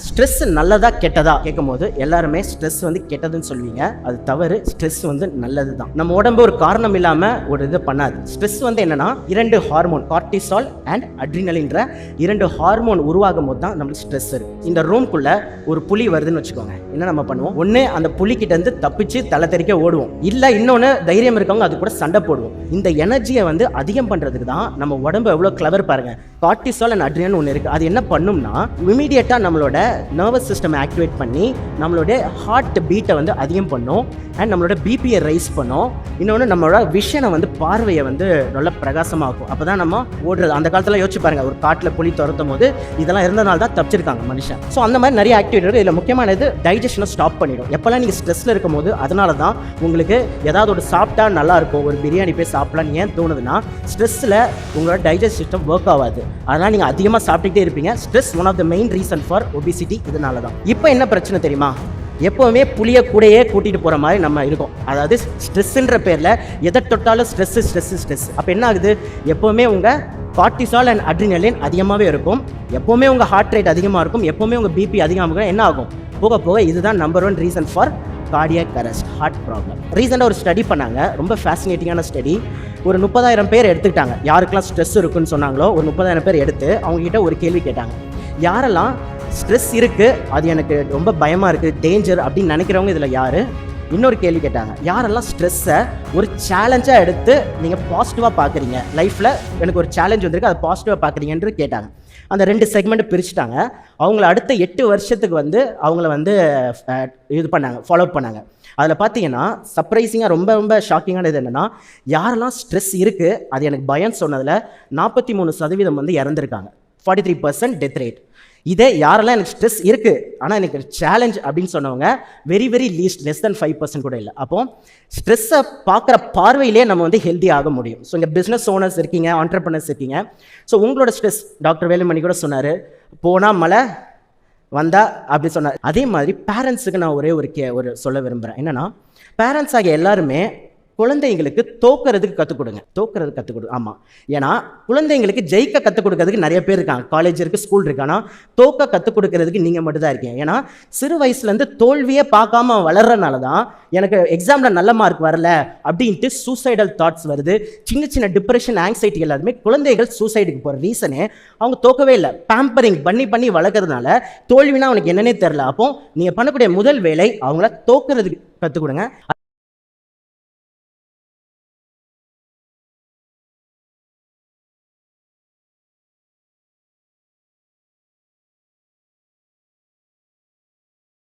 Stress நல்லதா கெட்டதா கேட்கும்போது எல்லாருமே ஸ்ட்ரெஸ் வந்து கெட்டதுன்னு சொல்லுவீங்க. அது தவறு. ஸ்ட்ரெஸ் வந்து நல்லது தான். நம்ம உடம்பு ஒரு காரணம் இல்லாம ஒரு இது பண்ணாது. ஸ்ட்ரெஸ் வந்து என்னன்னா, இரண்டு ஹார்மோன் கார்டிசால் அண்ட் அட்ரினலின்ற இரண்டு ஹார்மோன் உருவாகும் போது தான் நம்மளுக்கு ஸ்ட்ரெஸ் இருக்கு. இந்த ரூம்குள்ள ஒரு புலி வருதுன்னு வச்சுக்கோங்க, என்ன நம்ம பண்ணுவோம்? ஒன்று அந்த புலி கிட்ட இருந்து தப்பிச்சு தலை தெறிக்க ஓடுவோம், இல்லை இன்னொன்று தைரியம் இருக்கவங்க அது கூட சண்டை போடுவோம். இந்த எனர்ஜியை வந்து அதிகம் பண்றதுக்கு தான் நம்ம உடம்பு எவ்வளோ கிளவர் பாருங்க. கார்டிசால் அண்ட் அட்ரினல் ஒன்று இருக்கு. அது என்ன பண்ணும்னா, இமீடியட்டா நம்மளோட நர்வஸ் சிஸ்டம் ஆக்டிவேட் பண்ணி நம்மளுடைய ஹார்ட் பீட்டை வந்து அதிகம் பண்ணும் அண்ட் நம்மளோட பிபியை ரைஸ் பண்ணும். இன்னொன்று நம்மளோட விஷனை வந்து பார்வையை வந்து நல்ல பிரகாசமாகும். அப்போ தான் நம்ம ஓடுறது. அந்த காலத்தில் யோசிச்சு பாருங்க, ஒரு காட்டில் புலி துரத்தும் போது இதெல்லாம் இருந்தனால தான் தப்பிச்சிருக்காங்க மனுஷன். ஸோ அந்த மாதிரி நிறைய ஆக்டிவிட்டி இருக்குது. இதில் முக்கியமானது டைஜஷனை ஸ்டாப் பண்ணிடும். எப்போல்லாம் நீங்கள் ஸ்ட்ரெஸ்ஸில் இருக்கும் போது, அதனால தான் உங்களுக்கு ஏதாவது ஒரு சாப்பிட்டா நல்லா இருக்கும், ஒரு பிரியாணி போய் சாப்பிடலான்னு ஏன் தோணுதுன்னா, ஸ்ட்ரெஸ்ஸில் உங்களோட டைஜஸ்ட் சிஸ்டம் ஒர்க் ஆகாது. அதனால் நீங்கள் அதிகமாக சாப்பிட்டுக்கிட்டே இருப்பீங்க. Stress one of the main reason for obesity. இதனால தான். இப்போ என்ன பிரச்சனை தெரியுமா? எப்போவுமே புளிய கூடையே கூட்டிகிட்டு போகிற மாதிரி நம்ம இருக்கோம். அதாவது ஸ்ட்ரெஸ்ஸுன்ற பேரில் எதை தொட்டாலும் ஸ்ட்ரெஸ். அப்போ என்ன ஆகுது? எப்போவுமே உங்கள் கார்டிசால் அண்ட் அட்ரினலின் அதிகமாகவே இருக்கும். எப்போவுமே உங்கள் ஹார்ட் ரேட் அதிகமாக இருக்கும். எப்போவுமே உங்கள் பிபி அதிகமாக என்ன ஆகும்? போக போக இதுதான் number 1 reason for cardiac arrest, heart problem. ரீசெண்டாக ஒரு ஸ்டடி பண்ணாங்க, ரொம்ப ஃபேசினேட்டிங்கான ஸ்டடி. ஒரு 30,000 பேர் எடுத்துக்கிட்டாங்க. யாருக்கெல்லாம் ஸ்ட்ரெஸ் இருக்குன்னு சொன்னாங்களோ ஒரு 30,000 பேர் எடுத்து அவங்ககிட்ட ஒரு கேள்வி கேட்டாங்க. யாரெல்லாம் ஸ்ட்ரெஸ் இருக்குது, அது எனக்கு ரொம்ப பயமாக இருக்குது, டேஞ்சர் அப்படின்னு நினைக்கிறவங்க இதில் யார்? இன்னொரு கேள்வி கேட்டாங்க, யாரெல்லாம் ஸ்ட்ரெஸ்ஸை ஒரு சேலஞ்சாக எடுத்து நீங்கள் பாசிட்டிவாக பார்க்குறீங்க, லைஃப்பில் எனக்கு ஒரு சேலஞ்ச் வந்திருக்கு அதை பாசிட்டிவாக பார்க்குறீங்கன்னு கேட்டாங்க. அந்த 2 செக்மெண்ட் பிரிச்சுட்டாங்க. அவங்கள அடுத்த 8 வருஷத்துக்கு வந்து அவங்கள வந்து இது பண்ணாங்க, ஃபாலோ பண்ணாங்க. அதில் பார்த்தீங்கன்னா சர்ப்ரைசிங்காக ரொம்ப ஷாக்கிங்கானது என்னென்னா, யாரெல்லாம் ஸ்ட்ரெஸ் இருக்குது அது எனக்கு பயம் சொன்னதில் 43% வந்து இறந்துருக்காங்க. 43% டெத் ரேட். இதே யாரெல்லாம் எனக்கு ஸ்ட்ரெஸ் இருக்குது ஆனால் எனக்கு சேலஞ்ச் அப்படின்னு சொன்னவங்க வெரி லெஸ் தென் 5% கூட இல்லை. அப்போ ஸ்ட்ரெஸ்ஸை பார்க்குற பார்வையிலே நம்ம வந்து ஹெல்த்தி ஆக முடியும். ஸோ இங்கே பிஸ்னஸ் ஓனர்ஸ் இருக்கீங்க, ஆண்டர்ப்ரனர்ஸ் இருக்கீங்க. ஸோ உங்களோட ஸ்ட்ரெஸ், டாக்டர் வேலுமணி கூட சொன்னார், போனால் மழை வந்தா அப்படி சொன்னார். அதே மாதிரி பேரண்ட்ஸுக்கு நான் ஒரு சொல்ல விரும்புகிறேன். என்னென்னா, பேரண்ட்ஸ் ஆகிய எல்லாருமே குழந்தைங்களுக்கு தோக்கிறதுக்கு கற்றுக் கொடுங்க. ஆமாம், ஏன்னா குழந்தைங்களுக்கு ஜெயிக்க கற்றுக் கொடுக்கறதுக்கு நிறைய பேர் இருக்காங்க, காலேஜ் இருக்குது, ஸ்கூல் இருக்கு. ஆனால் தோக்க கற்றுக் கொடுக்கறதுக்கு நீங்கள் மட்டும் தான் இருக்கீங்க. ஏன்னா சிறு வயசுலேருந்து தோல்வியே பார்க்காம வளர்றதுனால தான் எனக்கு எக்ஸாமில் நல்ல மார்க் வரல அப்படின்ட்டு சூசைடல் தாட்ஸ் வருது. சின்ன டிப்ரெஷன், ஆங்ஸைட்டி எல்லாருமே குழந்தைகள் சூசைடுக்கு போகிற ரீசனே அவங்க தோக்கவே இல்லை. பேம்பரிங் பண்ணி வளர்க்கறதுனால தோல்வினா அவனுக்கு என்னன்னே தெரில. அப்போ நீங்கள் பண்ணக்கூடிய முதல் வேலை அவங்கள தோக்கிறதுக்கு கற்றுக் கொடுங்க.